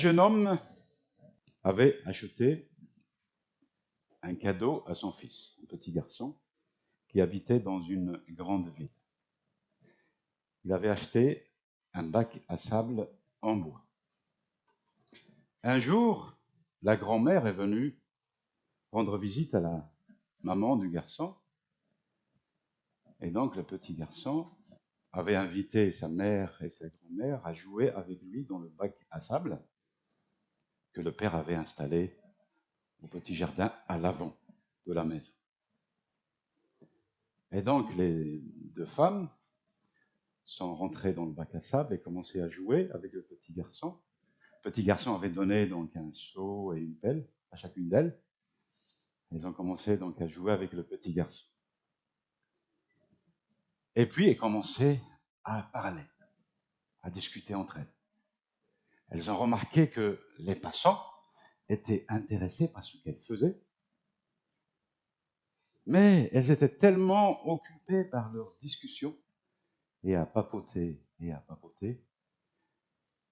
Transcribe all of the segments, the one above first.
jeune homme avait acheté un cadeau à son fils, un petit garçon, qui habitait dans une grande ville. Il avait acheté un bac à sable en bois. Un jour, la grand-mère est venue rendre visite à la maman du garçon. Et donc, le petit garçon avait invité sa mère et sa grand-mère à jouer avec lui dans le bac à sable que le père avait installé au petit jardin à l'avant de la maison. Et donc, les deux femmes sont rentrées dans le bac à sable et commençaient à jouer avec le petit garçon. Le petit garçon avait donné donc un seau et une pelle à chacune d'elles. Elles ont commencé donc à jouer avec le petit garçon. Et puis, elles commençaient à parler, à discuter entre elles. Elles ont remarqué que les passants étaient intéressés par ce qu'elles faisaient, mais elles étaient tellement occupées par leurs discussions et à papoter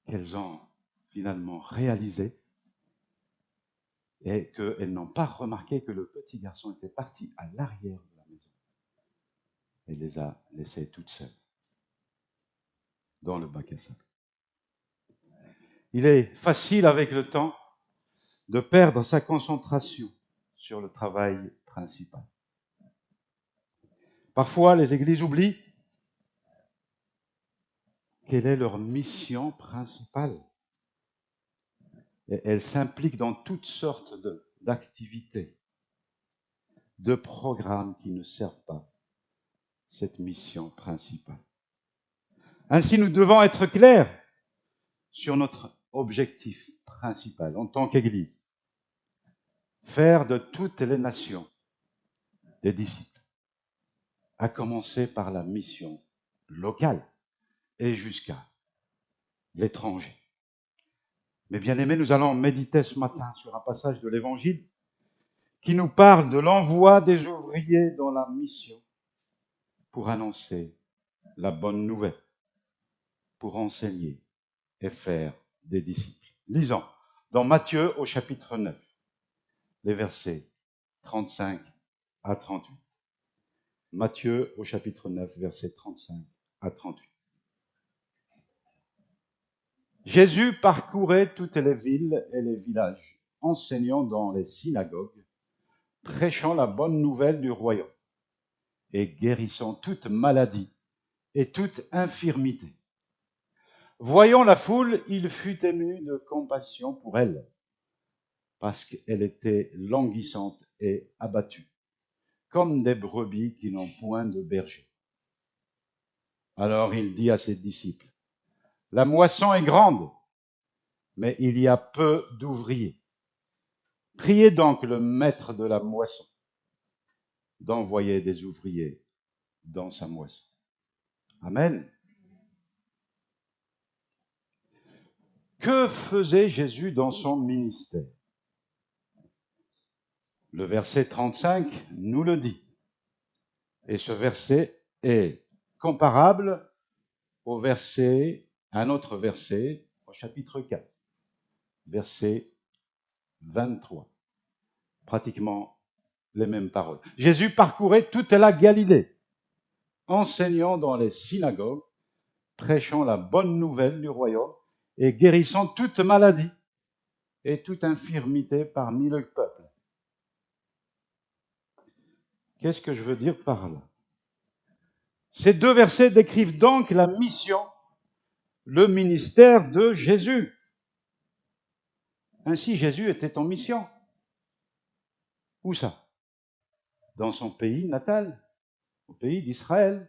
qu'elles ont finalement réalisé et qu'elles n'ont pas remarqué que le petit garçon était parti à l'arrière de la maison et les a laissées toutes seules dans le bac à sable. Il est facile avec le temps de perdre sa concentration sur le travail principal. Parfois, les églises oublient quelle est leur mission principale. Et elles s'impliquent dans toutes sortes d'activités, de programmes qui ne servent pas cette mission principale. Ainsi, nous devons être clairs sur notre objectif principal en tant qu'Église. Faire de toutes les nations des disciples, à commencer par la mission locale et jusqu'à l'étranger. Mais bien aimés, nous allons méditer ce matin sur un passage de l'Évangile qui nous parle de l'envoi des ouvriers dans la mission pour annoncer la bonne nouvelle, pour enseigner et faire des disciples. Lisons dans Matthieu au chapitre 9, les versets 35 à 38. Matthieu au chapitre 9, versets 35 à 38. Jésus parcourait toutes les villes et les villages, enseignant dans les synagogues, prêchant la bonne nouvelle du royaume et guérissant toute maladie et toute infirmité. Voyant la foule, il fut ému de compassion pour elle, parce qu'elle était languissante et abattue, comme des brebis qui n'ont point de berger. Alors il dit à ses disciples, « La moisson est grande, mais il y a peu d'ouvriers. Priez donc le maître de la moisson d'envoyer des ouvriers dans sa moisson. » Amen. Que faisait Jésus dans son ministère? Le verset 35 nous le dit. Et ce verset est comparable au verset, un autre verset, au chapitre 4, verset 23. Pratiquement les mêmes paroles. Jésus parcourait toute la Galilée, enseignant dans les synagogues, prêchant la bonne nouvelle du royaume et guérissant toute maladie et toute infirmité parmi le peuple. Qu'est-ce que je veux dire par là? Ces deux versets décrivent donc la mission, le ministère de Jésus. Ainsi, Jésus était en mission. Où ça? Dans son pays natal, au pays d'Israël.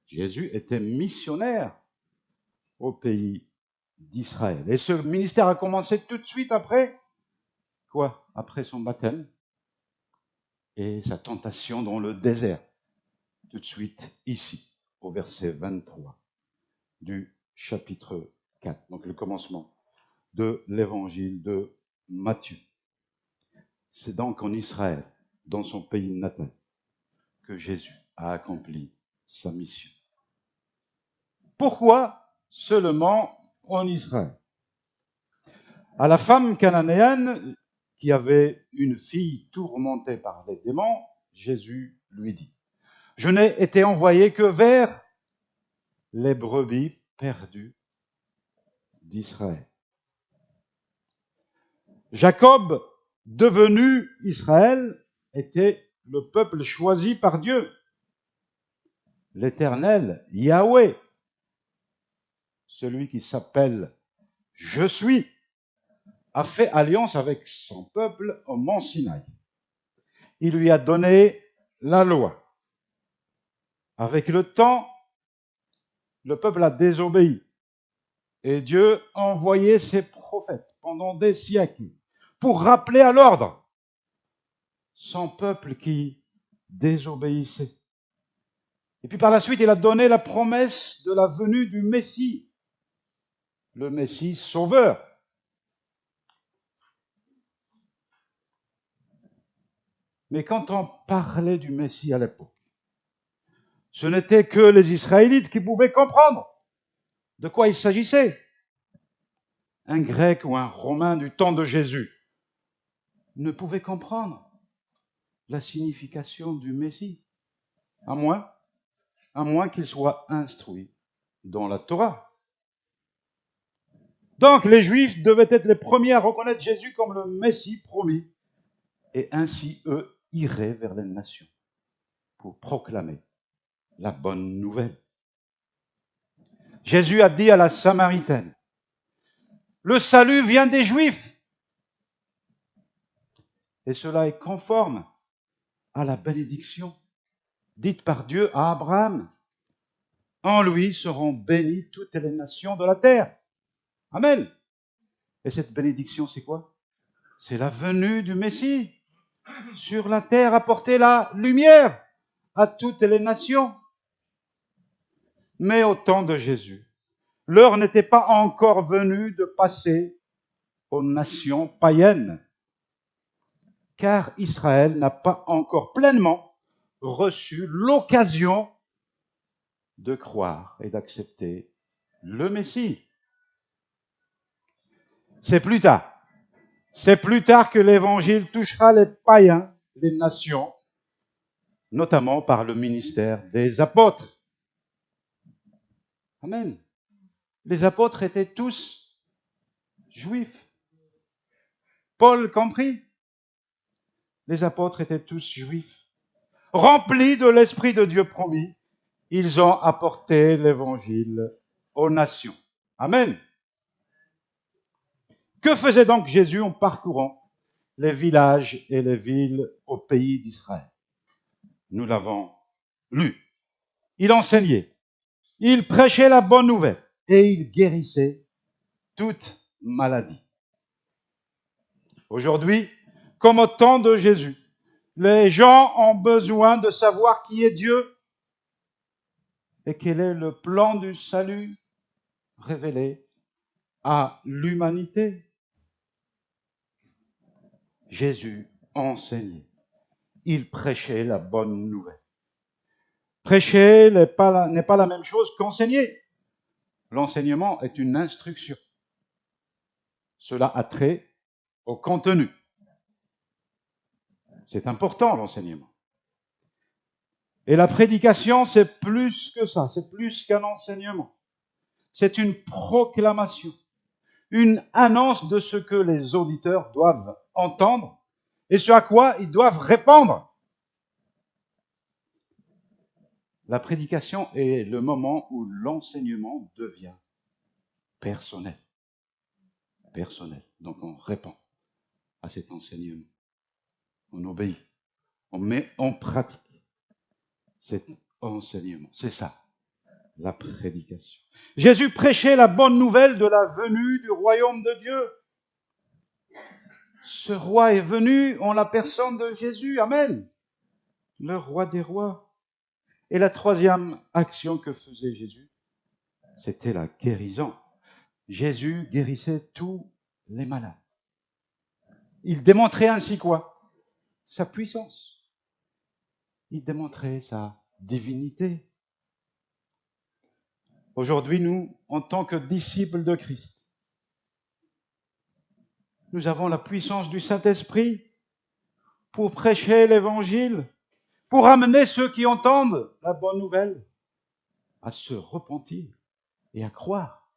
Jésus était missionnaire au pays d'Israël. Et ce ministère a commencé tout de suite après quoi? Après son baptême et sa tentation dans le désert. Tout de suite ici, au verset 23 du chapitre 4. Donc le commencement de l'évangile de Matthieu. C'est donc en Israël, dans son pays natal, que Jésus a accompli sa mission. Pourquoi seulement en Israël? À la femme cananéenne qui avait une fille tourmentée par les démons, Jésus lui dit, « Je n'ai été envoyé que vers les brebis perdues d'Israël. » Jacob, devenu Israël, était le peuple choisi par Dieu. L'Éternel, Yahweh, celui qui s'appelle « Je suis », a fait alliance avec son peuple au mont Sinaï. Il lui a donné la loi. Avec le temps, le peuple a désobéi. Et Dieu a envoyé ses prophètes pendant des siècles pour rappeler à l'ordre son peuple qui désobéissait. Et puis par la suite, il a donné la promesse de la venue du Messie, le Messie sauveur. Mais quand on parlait du Messie à l'époque, ce n'était que les Israélites qui pouvaient comprendre de quoi il s'agissait. Un Grec ou un Romain du temps de Jésus ne pouvait comprendre la signification du Messie, à moins qu'il soit instruit dans la Torah. Donc les Juifs devaient être les premiers à reconnaître Jésus comme le Messie promis, et ainsi eux iraient vers les nations pour proclamer la bonne nouvelle. Jésus a dit à la Samaritaine, « Le salut vient des Juifs ». Et cela est conforme à la bénédiction dite par Dieu à Abraham. En lui seront bénies toutes les nations de la terre. Amen. Et cette bénédiction, c'est quoi? C'est la venue du Messie sur la terre, apporter la lumière à toutes les nations. Mais au temps de Jésus, l'heure n'était pas encore venue de passer aux nations païennes, car Israël n'a pas encore pleinement reçu l'occasion de croire et d'accepter le Messie. C'est plus tard. C'est plus tard que l'Évangile touchera les païens, les nations, notamment par le ministère des apôtres. Amen. Les apôtres étaient tous juifs. Paul compris. Les apôtres étaient tous juifs. Remplis de l'Esprit de Dieu promis, ils ont apporté l'Évangile aux nations. Amen. Que faisait donc Jésus en parcourant les villages et les villes au pays d'Israël? Nous l'avons lu. Il enseignait, il prêchait la bonne nouvelle et il guérissait toute maladie. Aujourd'hui, comme au temps de Jésus, les gens ont besoin de savoir qui est Dieu et quel est le plan du salut révélé à l'humanité. Jésus enseignait, il prêchait la bonne nouvelle. Prêcher n'est pas la même chose qu'enseigner. L'enseignement est une instruction. Cela a trait au contenu. C'est important, l'enseignement. Et la prédication, c'est plus que ça, c'est plus qu'un enseignement. C'est une proclamation, une annonce de ce que les auditeurs doivent entendre et ce à quoi ils doivent répondre. La prédication est le moment où l'enseignement devient personnel. Personnel. Donc on répond à cet enseignement. On obéit. On met en pratique cet enseignement. C'est ça, la prédication. Jésus prêchait la bonne nouvelle de la venue du royaume de Dieu. Ce roi est venu en la personne de Jésus. Amen. Le roi des rois. Et la troisième action que faisait Jésus, c'était la guérison. Jésus guérissait tous les malades. Il démontrait ainsi quoi? Sa puissance. Il démontrait sa divinité. Aujourd'hui, nous, en tant que disciples de Christ, Nous avons la puissance du Saint-Esprit pour prêcher l'Évangile, pour amener ceux qui entendent la bonne nouvelle à se repentir et à croire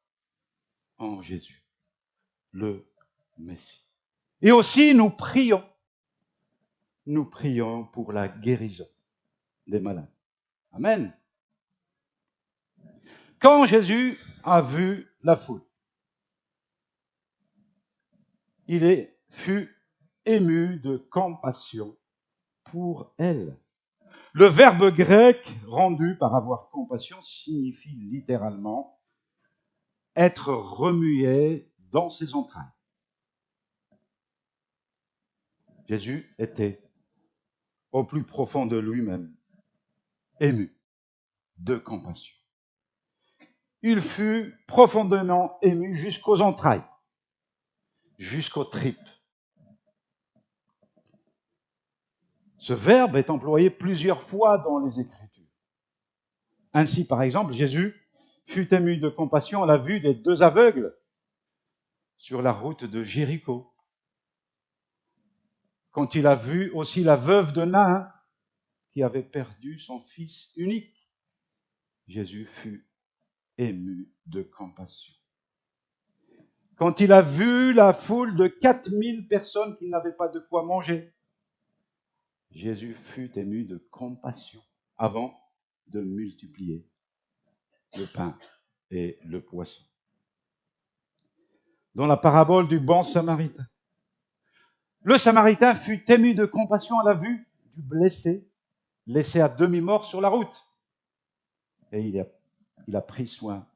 en Jésus, le Messie. Et aussi, nous prions pour la guérison des malades. Amen. Quand Jésus a vu la foule, il fut ému de compassion pour elle. Le verbe grec rendu par avoir compassion signifie littéralement être remué dans ses entrailles. Jésus était au plus profond de lui-même ému de compassion. Il fut profondément ému jusqu'aux entrailles, jusqu'aux tripes. Ce verbe est employé plusieurs fois dans les Écritures. Ainsi, par exemple, Jésus fut ému de compassion à la vue des 2 aveugles sur la route de Jéricho. Quand il a vu aussi la veuve de Nain qui avait perdu son fils unique, Jésus fut ému de compassion. Quand il a vu la foule de 4000 personnes qui n'avaient pas de quoi manger, Jésus fut ému de compassion avant de multiplier le pain et le poisson. Dans la parabole du bon Samaritain, le Samaritain fut ému de compassion à la vue du blessé, laissé à demi-mort sur la route. Et il a pris soin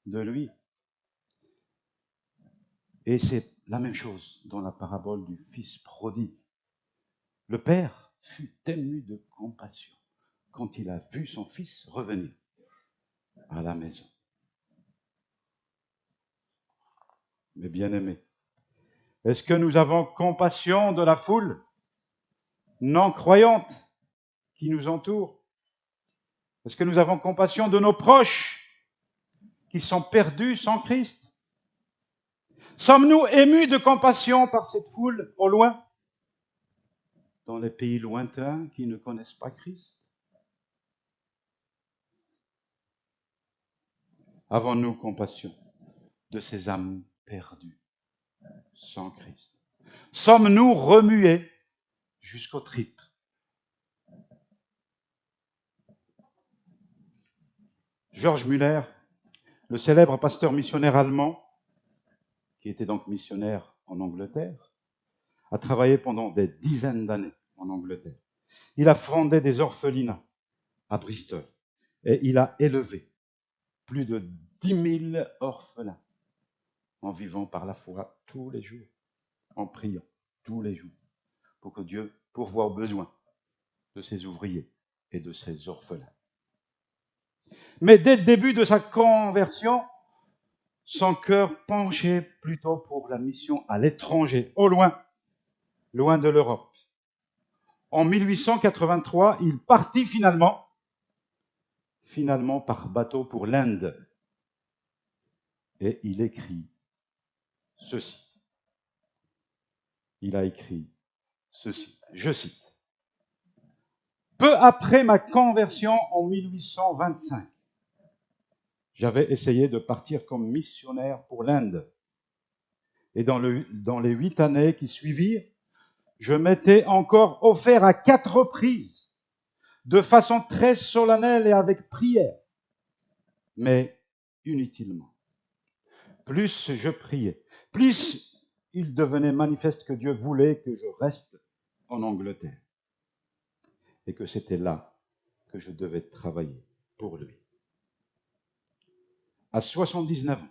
de lui. Et c'est la même chose dans la parabole du fils prodigue. Le père fut ému de compassion quand il a vu son fils revenir à la maison. Mes bien-aimés, est-ce que nous avons compassion de la foule non croyante qui nous entoure? Est-ce que nous avons compassion de nos proches qui sont perdus sans Christ? Sommes-nous émus de compassion par cette foule au loin, dans les pays lointains qui ne connaissent pas Christ? Avons-nous compassion de ces âmes perdues sans Christ? Sommes-nous remués jusqu'aux tripes? George Müller, le célèbre pasteur missionnaire allemand, qui était donc missionnaire en Angleterre, a travaillé pendant des dizaines d'années en Angleterre. Il a fondé des orphelinats à Bristol et il a élevé plus de 10 000 orphelins en vivant par la foi tous les jours, en priant tous les jours pour que Dieu pourvoie aux besoins de ses ouvriers et de ses orphelins. Mais dès le début de sa conversion, son cœur penchait plutôt pour la mission à l'étranger, au loin, loin de l'Europe. En 1883, il partit finalement par bateau pour l'Inde. Et il écrit ceci. Il a écrit ceci, je cite. Peu après ma conversion en 1825, j'avais essayé de partir comme missionnaire pour l'Inde. Et dans les 8 années qui suivirent, je m'étais encore offert à 4 reprises, de façon très solennelle et avec prière, mais inutilement. Plus je priais, plus il devenait manifeste que Dieu voulait que je reste en Angleterre et que c'était là que je devais travailler pour lui. À 79 ans,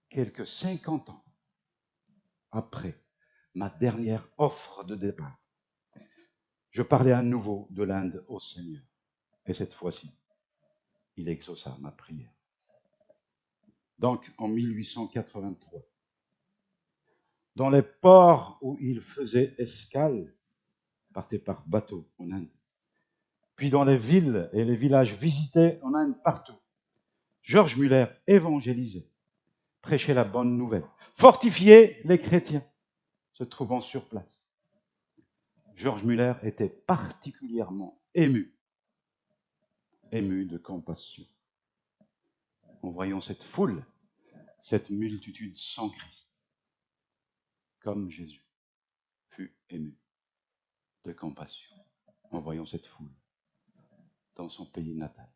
quelques 50 ans après ma dernière offre de départ, je parlais à nouveau de l'Inde au Seigneur. Et cette fois-ci, il exauça ma prière. Donc, en 1883, dans les ports où il faisait escale, partait par bateau en Inde, puis dans les villes et les villages visités en Inde partout, George Müller évangélisait, prêchait la bonne nouvelle, fortifier les chrétiens se trouvant sur place. George Muller était particulièrement ému de compassion en voyant cette foule, cette multitude sans Christ, comme Jésus fut ému de compassion en voyant cette foule dans son pays natal.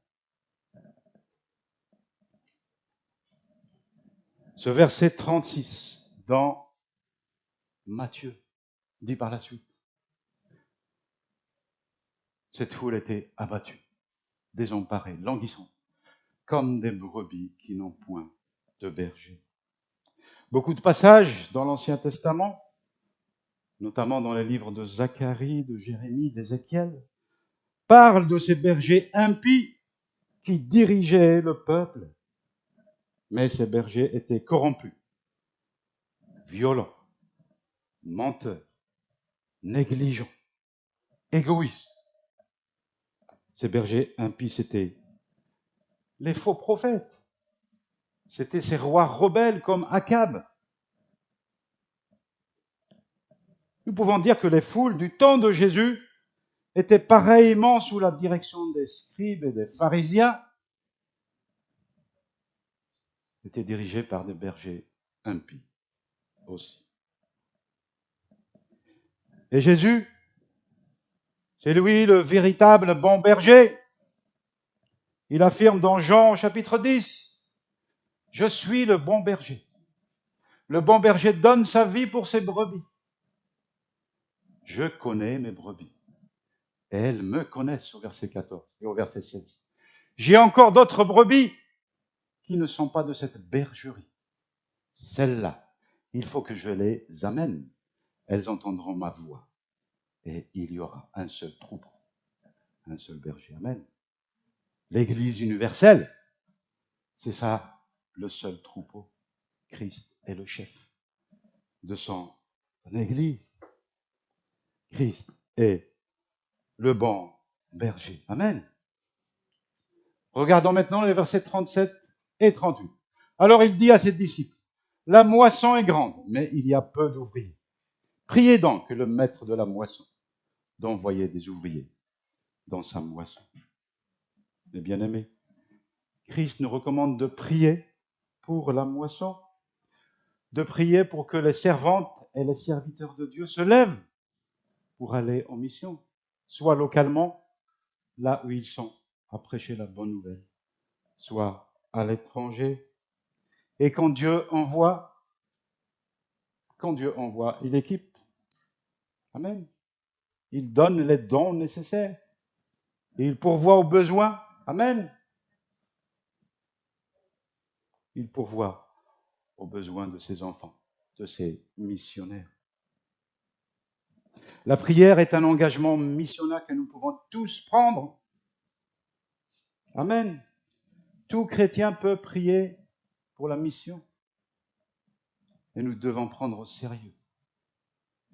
Ce verset 36 dans Matthieu dit par la suite, cette foule était abattue, désemparée, languissante, comme des brebis qui n'ont point de berger. Beaucoup de passages dans l'Ancien Testament, notamment dans les livres de Zacharie, de Jérémie, d'Ézéchiel, parlent de ces bergers impies qui dirigeaient le peuple. Mais ces bergers étaient corrompus, violents, menteurs, négligents, égoïstes. Ces bergers impies, c'était les faux prophètes. C'était ces rois rebelles comme Akab. Nous pouvons dire que les foules du temps de Jésus étaient pareillement sous la direction des scribes et des pharisiens, étaient dirigées par des bergers impies aussi. Et Jésus, c'est lui le véritable bon berger. Il affirme dans Jean chapitre 10, « Je suis le bon berger. Le bon berger donne sa vie pour ses brebis. Je connais mes brebis. Et elles me connaissent au verset 14 et au verset 16. J'ai encore d'autres brebis qui ne sont pas de cette bergerie. Celles-là, il faut que je les amène. Elles entendront ma voix. Et il y aura un seul troupeau, un seul berger. Amen. L'Église universelle, c'est ça, le seul troupeau. Christ est le chef de son Église. Christ est le bon berger. Amen. Regardons maintenant les versets 37 et 38. Alors il dit à ses disciples, « La moisson est grande, mais il y a peu d'ouvriers. Priez donc le maître de la moisson d'envoyer des ouvriers dans sa moisson. » Mes bien-aimés, Christ nous recommande de prier pour la moisson, de prier pour que les servantes et les serviteurs de Dieu se lèvent pour aller en mission, soit localement, là où ils sont, à prêcher la bonne nouvelle, soit à l'étranger. Et quand Dieu envoie, il équipe. Amen. Il donne les dons nécessaires. Et il pourvoit aux besoins. Amen. Il pourvoit aux besoins de ses enfants, de ses missionnaires. La prière est un engagement missionnaire que nous pouvons tous prendre. Amen. Tout chrétien peut prier pour la mission. Et nous devons prendre au sérieux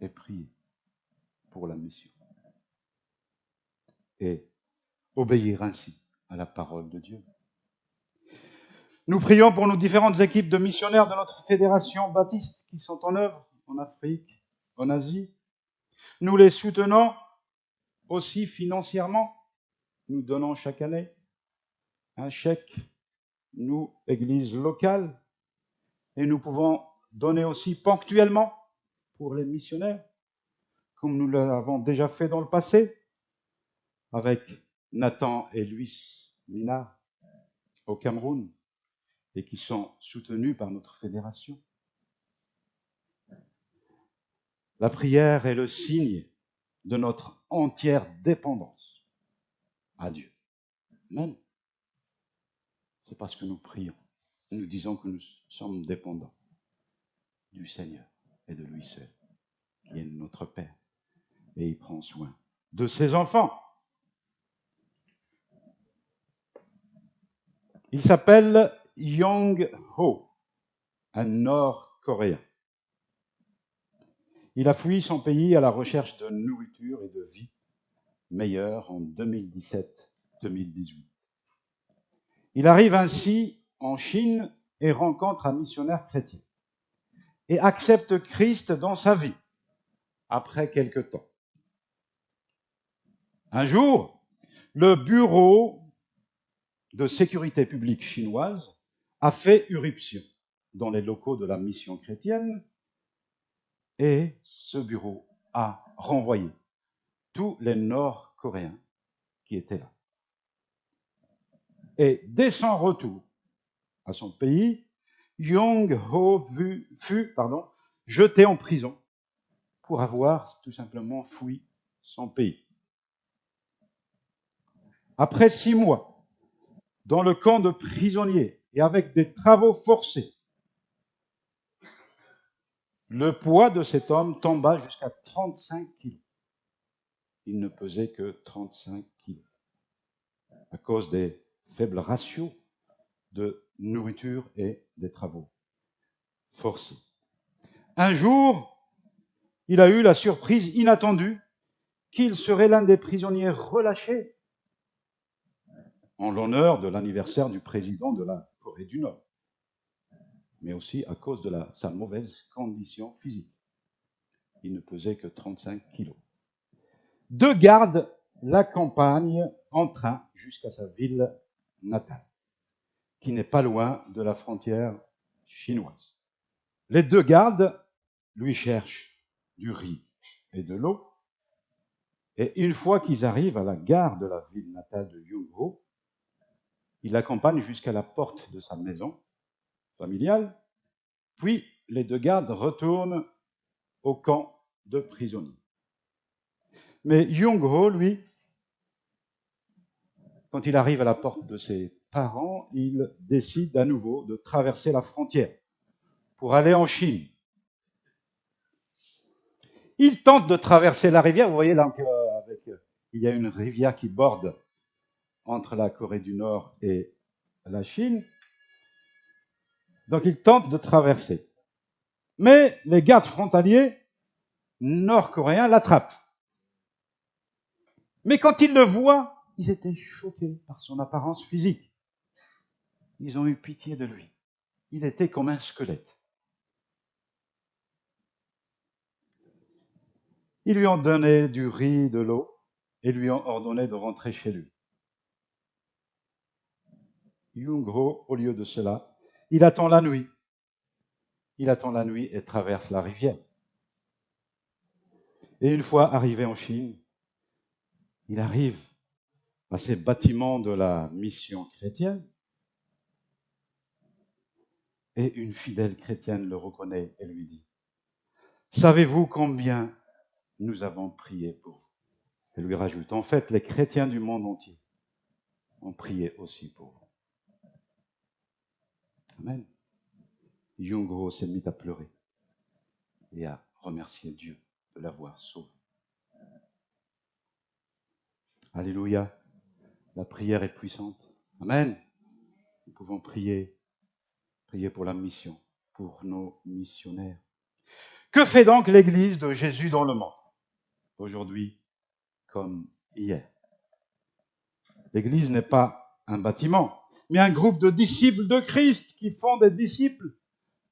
et prier pour la mission. Et obéir ainsi à la parole de Dieu. Nous prions pour nos différentes équipes de missionnaires de notre fédération baptiste qui sont en œuvre en Afrique, en Asie. Nous les soutenons aussi financièrement. Nous donnons chaque année un chèque, nous, Église locale, et nous pouvons donner aussi ponctuellement pour les missionnaires, comme nous l'avons déjà fait dans le passé, avec Nathan et Luis Lina au Cameroun, et qui sont soutenus par notre fédération. La prière est le signe de notre entière dépendance à Dieu. Amen. C'est parce que nous prions, nous disons que nous sommes dépendants du Seigneur et de lui seul, qui est notre Père, et il prend soin de ses enfants. Il s'appelle Young Ho, un Nord-Coréen. Il a fui son pays à la recherche de nourriture et de vie meilleure en 2017-2018. Il arrive ainsi en Chine et rencontre un missionnaire chrétien. et accepte Christ dans sa vie, après quelque temps. Un jour, le bureau de sécurité publique chinoise a fait irruption dans les locaux de la mission chrétienne et ce bureau a renvoyé tous les Nord-Coréens qui étaient là. Et dès son retour à son pays, Jung-ho fut jeté en prison pour avoir tout simplement fui son pays. Après 6 mois, dans le camp de prisonniers et avec des travaux forcés, le poids de cet homme tomba jusqu'à 35 kilos. Il ne pesait que 35 kilos à cause des faibles ratios de nourriture et des travaux forcés. Un jour, il a eu la surprise inattendue qu'il serait l'un des prisonniers relâchés en l'honneur de l'anniversaire du président de la Corée du Nord, mais aussi à cause de sa mauvaise condition physique. Il ne pesait que 35 kilos. 2 gardes l'accompagnent en train jusqu'à sa ville natale, qui n'est pas loin de la frontière chinoise. Les 2 gardes lui cherchent du riz et de l'eau, et une fois qu'ils arrivent à la gare de la ville natale de Jung-ho, ils l'accompagnent jusqu'à la porte de sa maison familiale, puis les 2 gardes retournent au camp de prisonniers. Mais Jung-ho, lui, quand il arrive à la porte de ses parents, il décide à nouveau de traverser la frontière pour aller en Chine. Il tente de traverser la rivière. Vous voyez là, il y a une rivière qui borde entre la Corée du Nord et la Chine. Donc il tente de traverser. Mais les gardes frontaliers nord-coréens l'attrapent. Mais quand ils le voient, ils étaient choqués par son apparence physique. Ils ont eu pitié de lui. Il était comme un squelette. Ils lui ont donné du riz, de l'eau, et lui ont ordonné de rentrer chez lui. Jung-ho, au lieu de cela, il attend la nuit. Il attend la nuit et traverse la rivière. Et une fois arrivé en Chine, il arrive à ces bâtiments de la mission chrétienne, et une fidèle chrétienne le reconnaît et lui dit « Savez-vous combien nous avons prié pour vous ?» Elle lui rajoute « En fait, les chrétiens du monde entier ont prié aussi pour vous. » Amen. Jung-ho s'est mis à pleurer et à remercier Dieu de l'avoir sauvé. Alléluia. La prière est puissante. Amen. Nous pouvons prier pour la mission, pour nos missionnaires. Que fait donc l'Église de Jésus dans le monde, aujourd'hui comme hier? L'Église n'est pas un bâtiment, mais un groupe de disciples de Christ qui font des disciples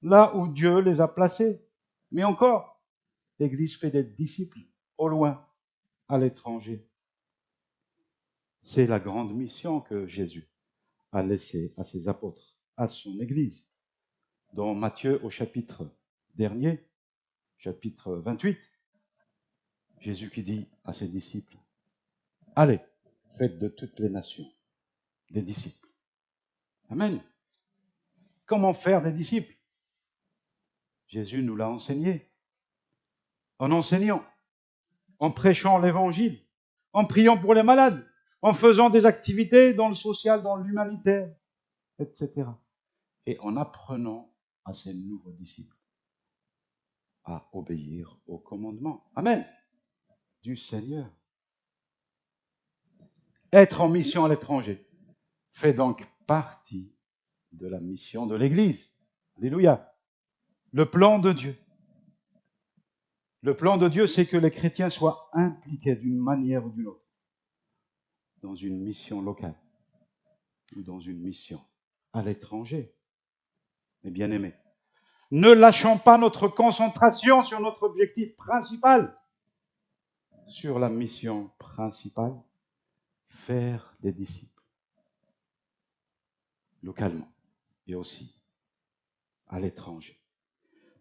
là où Dieu les a placés. Mais encore, l'Église fait des disciples au loin, à l'étranger. C'est la grande mission que Jésus a laissée à ses apôtres, à son Église. Dans Matthieu au chapitre dernier, chapitre 28, Jésus qui dit à ses disciples, « Allez, faites de toutes les nations des disciples. » Amen. Comment faire des disciples? Jésus nous l'a enseigné. En enseignant, en prêchant l'évangile, en priant pour les malades, en faisant des activités dans le social, dans l'humanitaire, etc. Et en apprenant à ses nouveaux disciples à obéir aux commandements. Amen. Du Seigneur. Être en mission à l'étranger fait donc partie de la mission de l'Église. Alléluia. Le plan de Dieu. Le plan de Dieu, c'est que les chrétiens soient impliqués d'une manière ou d'une autre dans une mission locale ou dans une mission à l'étranger. Mes bien-aimés, Ne lâchons pas notre concentration sur notre objectif principal, sur la mission principale, faire des disciples, localement et aussi à l'étranger.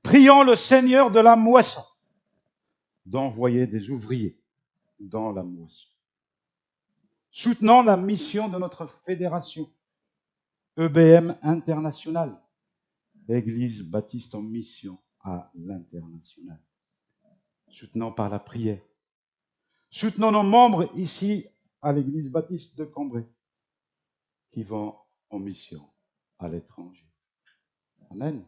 Prions le Seigneur de la moisson d'envoyer des ouvriers dans la moisson. Soutenons la mission de notre fédération, EBM International, Église baptiste en mission à l'international. Soutenons par la prière. Soutenons nos membres ici à l'Église baptiste de Cambrai qui vont en mission à l'étranger. Amen.